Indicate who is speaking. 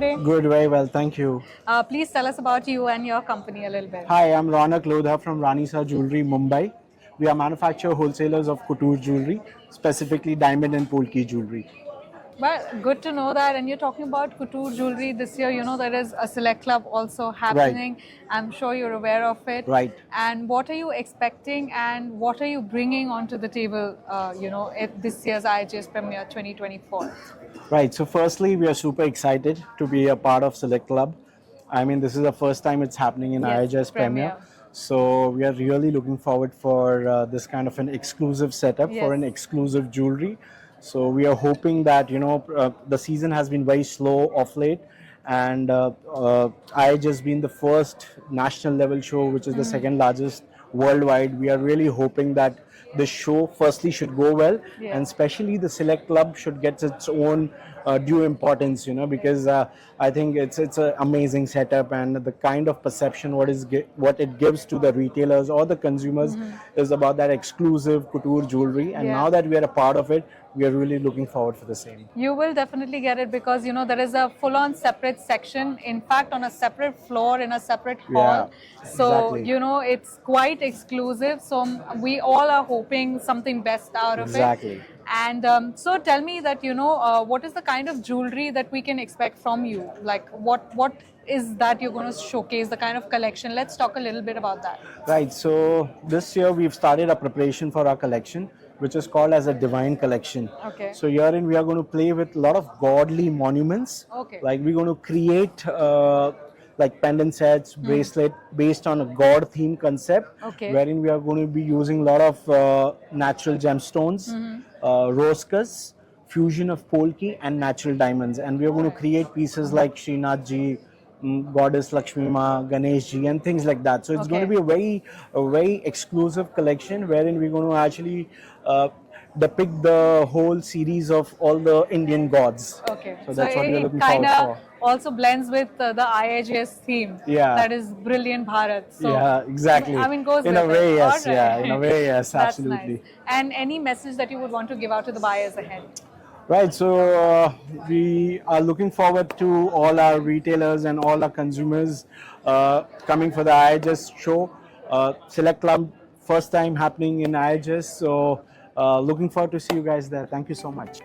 Speaker 1: doing?
Speaker 2: Good, very well, thank you.
Speaker 1: Please tell us about you and your company a little bit.
Speaker 2: Hi, I'm Ronak Lodha from Ranisa Jewellery, Mumbai. We are manufacturer wholesalers of couture jewellery, specifically diamond and polki jewellery.
Speaker 1: Well, good to know that. And you're talking about couture jewelry this year. You know, there is a select club also happening. I'm sure you're aware of it.
Speaker 2: Right.
Speaker 1: And what are you expecting and what are you bringing onto the table, at this year's IGJME Premier 2024?
Speaker 2: Right, so firstly, we are super excited to be a part of Select Club. I mean, this is the first time it's happening in
Speaker 1: Yes,
Speaker 2: IIJS Premier.
Speaker 1: Premier.
Speaker 2: So we are really looking forward for this kind of an exclusive setup for an
Speaker 1: Yes.
Speaker 2: exclusive jewelry. So we are hoping that, the season has been very slow of late, and IIJS being the first national level show, which is the second largest worldwide, we are really hoping that the show firstly should go well,
Speaker 1: Yeah.
Speaker 2: and especially the Select Club should get its own due importance, because I think it's an amazing setup, and the kind of perception what it gives to the retailers or the consumers is about that exclusive couture jewelry. And
Speaker 1: Yeah.
Speaker 2: now that we are a part of it, we are really looking forward for the same.
Speaker 1: You will definitely get it because there is a full-on separate section, in fact on a separate floor in a separate hall. So
Speaker 2: exactly.
Speaker 1: it's quite exclusive. So we all are hoping something best out of
Speaker 2: Exactly.
Speaker 1: it. And so tell me that what is the kind of jewelry that we can expect from you? Like what is that you're going to showcase, the kind of collection? Let's talk a little bit about that.
Speaker 2: Right, so this year we've started a preparation for our collection, which is called as a divine collection.
Speaker 1: Okay.
Speaker 2: So herein we are going to play with a lot of godly monuments.
Speaker 1: Okay.
Speaker 2: Like we're going to create like pendant sets, bracelet based on a god theme concept.
Speaker 1: Okay.
Speaker 2: Wherein we are going to be using a lot of natural gemstones, roscas, fusion of polki and natural diamonds. And we are going to create pieces like Srinath Ji, Goddess Lakshmi Ma, Ganesh Ji, and things like that. So it's going to be a very exclusive collection wherein we're going to actually depict the whole series of all the Indian gods.
Speaker 1: Okay.
Speaker 2: So that's what we're looking
Speaker 1: kind
Speaker 2: forward
Speaker 1: of
Speaker 2: for.
Speaker 1: also blends with the IIJS theme.
Speaker 2: Yeah.
Speaker 1: That is Brilliant Bharat. So,
Speaker 2: yeah, exactly.
Speaker 1: I mean, goes
Speaker 2: in
Speaker 1: with
Speaker 2: a way,
Speaker 1: it.
Speaker 2: yes.
Speaker 1: All right.
Speaker 2: Yeah, in a way, yes,
Speaker 1: That's
Speaker 2: absolutely.
Speaker 1: nice. And any message that you would want to give out to the buyers ahead?
Speaker 2: Right, so we are looking forward to all our retailers and all our consumers coming for the IIJS show. Select Club, first time happening in IIJS, so looking forward to see you guys there. Thank you so much.